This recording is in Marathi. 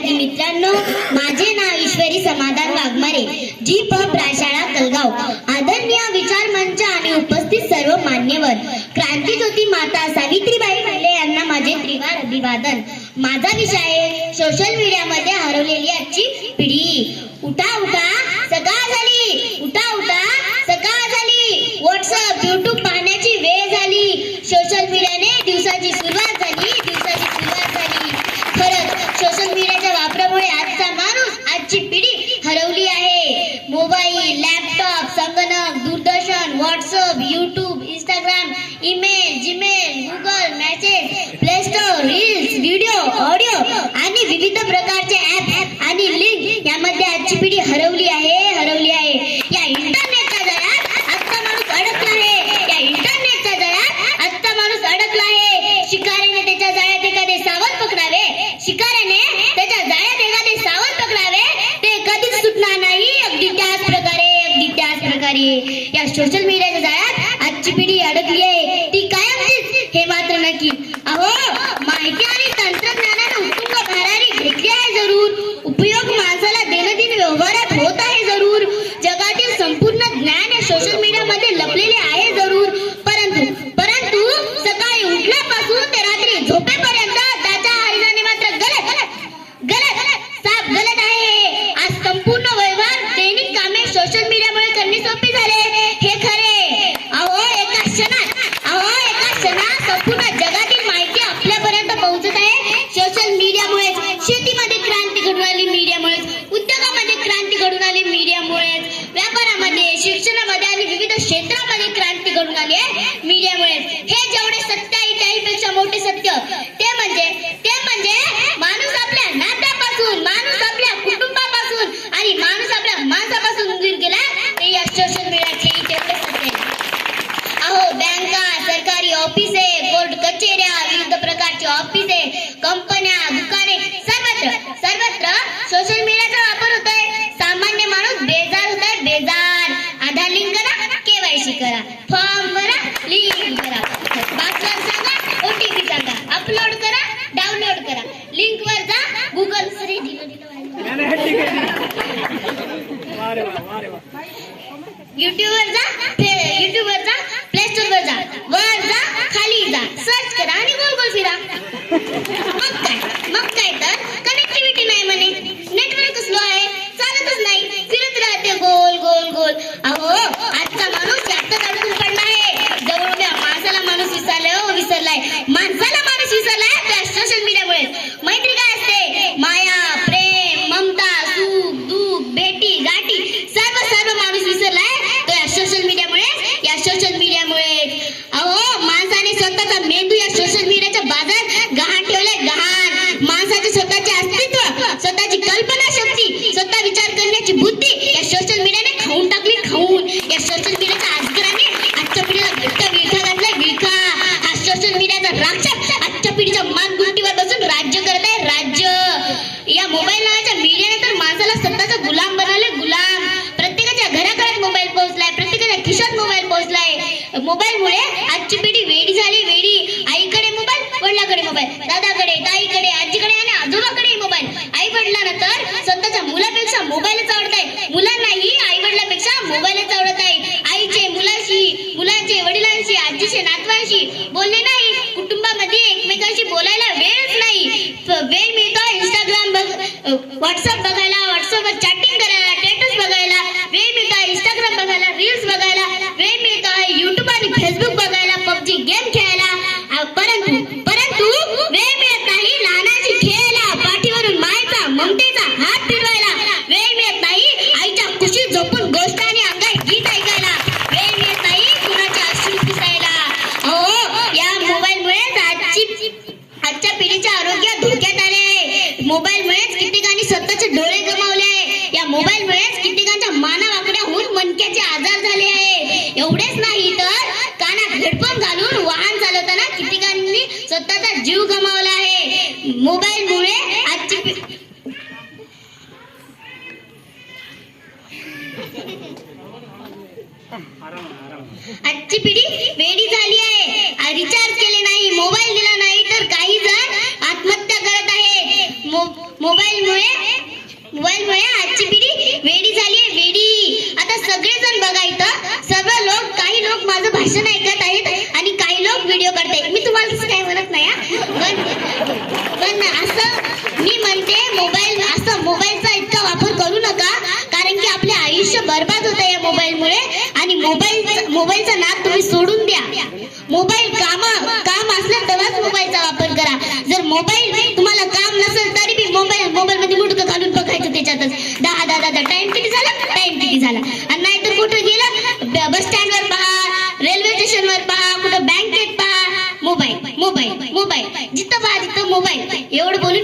विद्यार्थी मित्रांनो, माझे नाव ईश्वरी समाधान वाघमारे, जी प प्राशाळा कलगाव. आदरणीय विचार मंच आणि उपस्थित सर्व मान्यवर, क्रांतीज्योती माता सावित्रीबाई फुले यांना माझे त्रिवार अभिवादन. माझा विषय आहे सोशल मीडियामध्ये हरवलेली आजची पिढी. उठा उठा सकाळ झाली, उठा उठा सकाळ झाली. व्हॉट्सअप युट्यूब पाहण्याची वेळ झाली. सोशल मीडियाने दिवसाची सुरुवात झाली, दिवसाची सुरुवात झाली. खरंच सोशल मीडियाच्या वापरामुळे आजचा माणूस, आजची पिढी हरवली आहे. मोबाईल, लॅपटॉप, संगणक, दूरदर्शन, WhatsApp, YouTube, Instagram, email, Gmail, Google message, Play Store, reels, video, audio आणि विविध प्रकारचे ऍप आणि लिंक यामध्ये आजची पिढी हरवली आहे. या इंटरनेटच्या जगात आजचा माणूस अडकला आहे. या इंटरनेटच्या जगात आजचा माणूस अडकला आहे. शिकाऱ्याने त्याच्या जाळ्यात एखादे सावध पकडावे, शिकाऱ्याने त्याच्या जाळ्यात एखादे सावध पकडावे, ते कधीच सुटणार नाही. अगदी त्याच प्रकारे या सोशल मीडियाच्या जाळ्यात आजची पिढी अडकली आहे. ती कायमचीच हे मात्र नक्की. अहो, माहिती आणि तंत्रज्ञानाने उत्तुंग भरारी घेतली आहे जरूर. उपयोग माणसाला दैनंदिन व्यवहारात होत आहे जरूर. जगातील संपूर्ण ज्ञान या सोशल मीडियामध्ये लपलेले आहे जरूर. परंतु सकाळी उठल्यापासून ते रात्री झोपेपर्यंत त्याच्या आहारी मात्र गलत आहे. आज संपूर्ण व्यवहार, दैनिक कामे सोशल मीडियामुळे करणे सोपे झाले, हे खरे. अहो एका क्षणात संपूर्ण जगातील माहिती आपल्यापर्यंत पोहोचत आहे सोशल मीडियामुळे. शेतीमध्ये क्रांती घडून आली मीडियामुळेच, उद्योगामध्ये क्रांती घडून आली मीडियामुळेच, व्यापारामध्ये, शिक्षणामध्ये आणि विविध क्षेत्रामध्ये क्रांती घडून आली आहे मीडियामुळेच. हे जेवढे सत्य आहे त्याहीपेक्षा मोठे सत्य ते म्हणजे माणूस आपल्या नात्यापासून, माणूस आपल्या कुटुंबापासून आणि माणूस आपल्या माणसापासून दूर गेला, ते या सोशल मीडियाचे तेवढे सत्य आहे. अहो, बँका, सरकारी ऑफिसे, कोर्ट कचेऱ्या, विविध प्रकारचे ऑफिसे, कंपन्या, दुकाने, सर्वत्र सोशल मीडियाचा वापर होतोय. सामान्य माणूस बेजार होतोय, बेजार. आधार लिंक करा, केवायसी करा, फॉर्म भरा, लिंक करा, पासवर्ड सांगा, ओटीपी सांगा, अपलोड करा, डाउनलोड करा, लिंक वर जा, गुगल युट्यूब वर जा, प्ले स्टोर वर जा, खाली जा, सर्च करा आणि गोल गोल फिरा. मग काय तर कनेक्टिव्हिटी नाही म्हणे, नेटवर्क स्लो आहे, चालतच नाही, फिरत राहते गोल गोल गोल. अहो, आजचा माणूस यातच अडकून पडला आहे. जवळ उभ्या माणसाला माणूस विसरलाय. माणसाला माणूस विसरलाय त्या सोशल मीडियामुळे. मैत्री काय असते? माया, प्रेम, ममता, सुख दुःख, भेटी गाठी, सर्व माणूस विसरलाय तो या सोशल मीडियामुळे. अहो, माणसाने स्वतःचा मेंदू या सोशल मीडियाच्या बाजारात गहाण ठेवलाय, गहाण. माणसाचे स्वतःचे अस्तित्व, स्वतःची कल्पना शक्ती, स्वतः विचार करण्याची बुद्धी या सोशल मीडियाने खाऊन टाकली, खाऊन. या सोशल मीडियाच्या आजगराने आजच्या पिढीला घट्ट विळखा घातलाय, विळखा. हा सोशल मीडियाचा राक्षस आजच्या पिढीच्या मानगुंटीवर बसून राज्य करत आहे, राज्य. या मोबाईल नावाच्या मीडियाने तर माणसाला स्वतःचा गुलाम बनवले, गुलाम. प्रत्येकाच्या घराघरात मोबाईल पोहोचलाय, प्रत्येकाच्या खिशात मोबाईल पोहोचलाय. मोबाईलमुळे आजची पिढी वेडी झाली, वेडी. आईकडे मोबाईल, वडिलांकडे मोबाईल, दादाकडे, ताईकडे, आजीकडे आणि आजोबाकडे मोबाईल. आई वडिलांना तर स्वतःच्या मुलापेक्षा मोबाईलच आवडत आहे, मुलांनाही आई वडिलांपेक्षा मोबाईलच आवडत आहे. आईचे मुलाशी, मुलांचे वडिलांशी, आजीचे नातवांशी बोलणे नाही. कुटुंबामध्ये एकमेकांशी बोलायला वेळच नाही. वेळ मिळतो इंस्टाग्राम व्हॉट्सअप बघायला, व्हॉट्सअपवर चॅटिंग करायला, स्टेटस बघायला वेळ मिळतो, इंस्टाग्राम बघायला, रील्स बघायला वेळ मिळतो, युट्यूब आणि फेसबुक बघायला, पबजी गेम खेळायला. परंतु वेळ मिळत नाही लहानाची खेळायला, पाठीवरून मायेचा, ममतेचा हात फिरवायला. वेळ मिळत नाही आईच्या कुशीत झोपून गोष्ट आणि अंगाई गीत ऐकायला. वेळ मिळत नाही कुणाच्या अश्रू पुसायला. हो, या मोबाईलमुळेच आजच्या पिढीचे आरोग्य धोक्यात आले आहे. मोबाईलमुळेच कित्येकांनी स्वतःचे डोळे गमावले आहे. या मोबाईलमुळेच कित्येकांच्या माना वाकड्या होऊन मणक्याचे आजार झाले आहे. एवढेच नाही तर कानात हेडफोन घालून वाहन चालवताना कित्येकांनी स्वतःचा जीव गमावला आहे. मोबाईलमुळे आजची पिढी वेडी झाली आहे. रिचार्ज केले नाही, मोबाईल दिला नाही तर काही जण आत्महत्या करत आहे. मोबाईलमुळे आजची पिढी वेडी झाली आहे, वेडी. आता सगळेजण बघा इथं, सर्व लोक, काही लोक माझं भाषण ऐकत आहेत आणि काही लोक व्हिडिओ करतायत. मी तुम्हाला तसं काही म्हणत नाही पण असं मी म्हणते, मोबाईलचा इतका वापर करू नका, कारण की आपले आयुष्य बर्बाद होत आहे या मोबाईलमुळे. आणि मोबाईलचा नाद तुम्ही सोडून द्या. मोबाईल काम असलं तरच मोबाईलचा वापर करा. जर मोबाईल तुम्हाला काम नसेल तरी बी मोबाईल मध्ये मुडकं घालून बघायचं त्याच्यातच. दहा टाइम किती झाला. आणि नाहीतर कुठं गेलं, बस स्टँडवर पहा, रेल्वे स्टेशनवर पहा, कुठं बँकेत पहा, मोबाईल जिथं पहा तिथं मोबाईल. एवढं बोलून